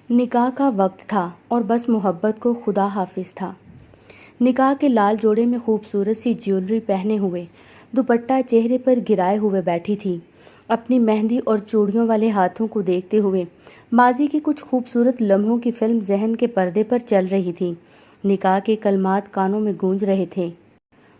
نکاح کا وقت تھا اور بس محبت کو خدا حافظ تھا۔ نکاح کے لال جوڑے میں خوبصورت سی جیولری پہنے ہوئے، دوپٹہ چہرے پر گرائے ہوئے بیٹھی تھی، اپنی مہندی اور چوڑیوں والے ہاتھوں کو دیکھتے ہوئے ماضی کے کچھ خوبصورت لمحوں کی فلم ذہن کے پردے پر چل رہی تھی۔ نکاح کے کلمات کانوں میں گونج رہے تھے،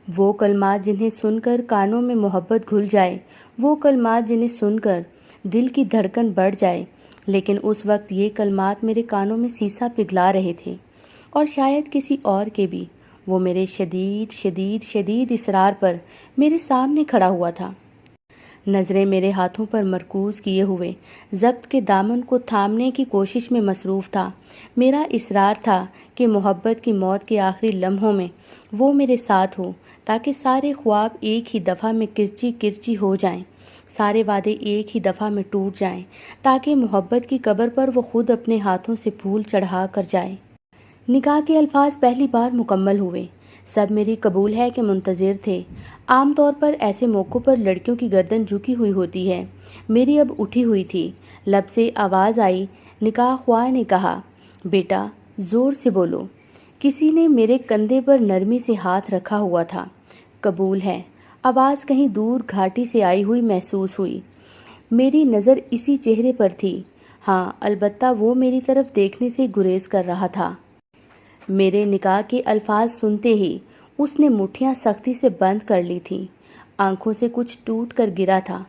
وہ کلمات جنہیں سن کر کانوں میں محبت گھل جائے، وہ کلمات جنہیں سن کر دل کی دھڑکن بڑھ جائے۔ لیکن اس وقت یہ کلمات میرے کانوں میں سیسا پگھلا رہے تھے، اور شاید کسی اور کے بھی۔ وہ میرے شدید شدید شدید اصرار پر میرے سامنے کھڑا ہوا تھا، نظریں میرے ہاتھوں پر مرکوز کیے ہوئے ضبط کے دامن کو تھامنے کی کوشش میں مصروف تھا۔ میرا اصرار تھا کہ محبت کی موت کے آخری لمحوں میں وہ میرے ساتھ ہو، تاکہ سارے خواب ایک ہی دفعہ میں کرچی کرچی ہو جائیں، سارے وعدے ایک ہی دفعہ میں ٹوٹ جائیں، تاکہ محبت کی قبر پر وہ خود اپنے ہاتھوں سے پھول چڑھا کر جائے۔ نکاح کے الفاظ پہلی بار مکمل ہوئے، سب میری قبول ہے کہ منتظر تھے۔ عام طور پر ایسے موقعوں پر لڑکیوں کی گردن جھکی ہوئی ہوتی ہے، میری اب اٹھی ہوئی تھی۔ لب سے آواز آئی، نکاح خواہ نے کہا، بیٹا زور سے بولو۔ کسی نے میرے کندھے پر نرمی سے ہاتھ رکھا ہوا تھا۔ قبول ہے، آواز کہیں دور گھاٹی سے آئی ہوئی محسوس ہوئی۔ میری نظر اسی چہرے پر تھی، ہاں البتہ وہ میری طرف دیکھنے سے گریز کر رہا تھا۔ میرے نکاح کے الفاظ سنتے ہی اس نے مٹھیاں سختی سے بند کر لی تھیں، آنکھوں سے کچھ ٹوٹ کر گرا تھا،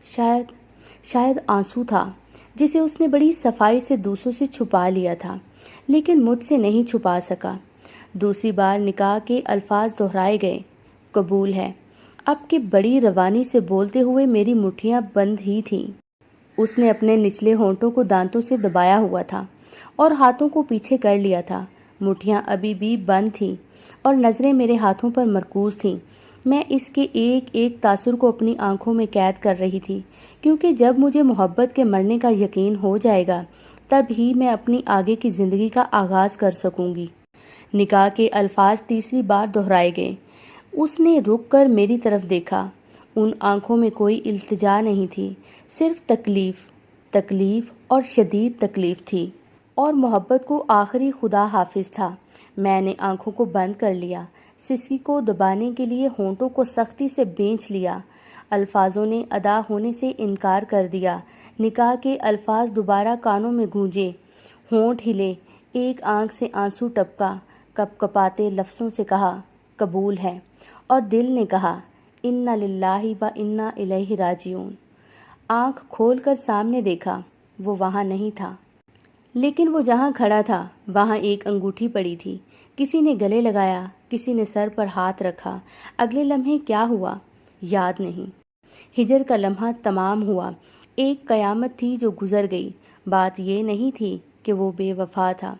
شاید آنسو تھا جسے اس نے بڑی صفائی سے دوسروں سے چھپا لیا تھا، لیکن مجھ سے نہیں چھپا سکا۔ دوسری بار نکاح کے الفاظ دہرائے گئے، قبول ہے، اب کہ بڑی روانی سے بولتے ہوئے میری مٹھیاں بند ہی تھیں۔ اس نے اپنے نچلے ہونٹوں کو دانتوں سے دبایا ہوا تھا اور ہاتھوں کو پیچھے کر لیا تھا۔ مٹھیاں ابھی بھی بند تھیں اور نظریں میرے ہاتھوں پر مرکوز تھیں۔ میں اس کے ایک ایک تاثر کو اپنی آنکھوں میں قید کر رہی تھی، کیونکہ جب مجھے محبت کے مرنے کا یقین ہو جائے گا، تب ہی میں اپنی آگے کی زندگی کا آغاز کر سکوں گی۔ نکاح کے الفاظ تیسری بار دہرائے گئے۔ اس نے رک کر میری طرف دیکھا، ان آنکھوں میں کوئی التجا نہیں تھی، صرف تکلیف اور شدید تکلیف تھی، اور محبت کو آخری خدا حافظ تھا۔ میں نے آنکھوں کو بند کر لیا، سسکی کو دبانے کے لیے ہونٹوں کو سختی سے بھینچ لیا۔ الفاظوں نے ادا ہونے سے انکار کر دیا۔ نکاح کے الفاظ دوبارہ کانوں میں گونجے، ہونٹ ہلے، ایک آنکھ سے آنسو ٹپکا، کپ کپاتے لفظوں سے کہا، قبول ہے، اور دل نے کہا، انا للہ و انا الیہ راجعون۔ آنکھ کھول کر سامنے دیکھا، وہ وہاں نہیں تھا، لیکن وہ جہاں کھڑا تھا وہاں ایک انگوٹھی پڑی تھی۔ کسی نے گلے لگایا، کسی نے سر پر ہاتھ رکھا۔ اگلے لمحے کیا ہوا یاد نہیں۔ ہجر کا لمحہ تمام ہوا، ایک قیامت تھی جو گزر گئی۔ بات یہ نہیں تھی کہ وہ بے وفا تھا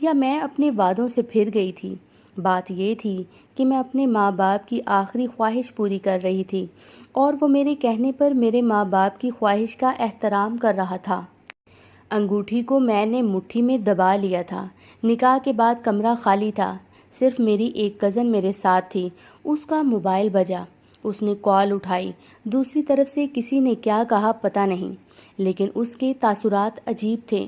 یا میں اپنے وعدوں سے پھر گئی تھی، بات یہ تھی کہ میں اپنے ماں باپ کی آخری خواہش پوری کر رہی تھی، اور وہ میرے کہنے پر میرے ماں باپ کی خواہش کا احترام کر رہا تھا۔ انگوٹھی کو میں نے مٹھی میں دبا لیا تھا۔ نکاح کے بعد کمرہ خالی تھا، صرف میری ایک کزن میرے ساتھ تھی۔ اس کا موبائل بجا، اس نے کال اٹھائی۔ دوسری طرف سے کسی نے کیا کہا پتہ نہیں، لیکن اس کے تاثرات عجیب تھے۔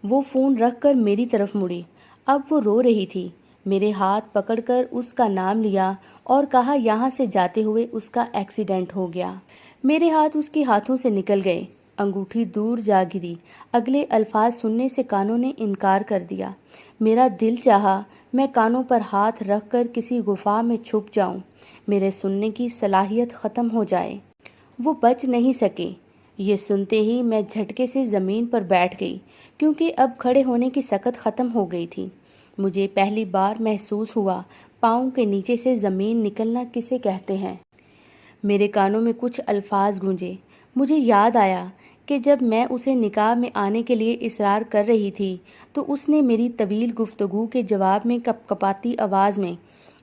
وہ فون رکھ کر میری طرف مڑی، اب وہ رو رہی تھی۔ میرے ہاتھ پکڑ کر اس کا نام لیا اور کہا یہاں سے جاتے ہوئے اس کا ایکسیڈنٹ ہو گیا۔ میرے ہاتھ اس کے ہاتھوں سے نکل گئے، انگوٹھی دور جا گری۔ اگلے الفاظ سننے سے کانوں نے انکار کر دیا۔ میرا دل چاہا میں کانوں پر ہاتھ رکھ کر کسی غفا میں چھپ جاؤں، میرے سننے کی صلاحیت ختم ہو جائے۔ وہ بچ نہیں سکے۔ یہ سنتے ہی میں جھٹکے سے زمین پر بیٹھ گئی، کیونکہ اب کھڑے ہونے کی سکت ختم ہو گئی تھی۔ مجھے پہلی بار محسوس ہوا پاؤں کے نیچے سے زمین نکلنا کسے کہتے ہیں۔ میرے کانوں میں کچھ الفاظ گونجے۔ مجھے یاد آیا کہ جب میں اسے نکاح میں آنے کے لیے اصرار کر رہی تھی تو اس نے میری طویل گفتگو کے جواب میں کپ کپاتی آواز میں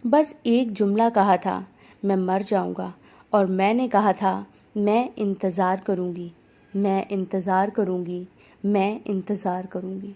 بس ایک جملہ کہا تھا، میں مر جاؤں گا، اور میں نے کہا تھا، میں انتظار کروں گی، میں انتظار کروں گی، میں انتظار کروں گی۔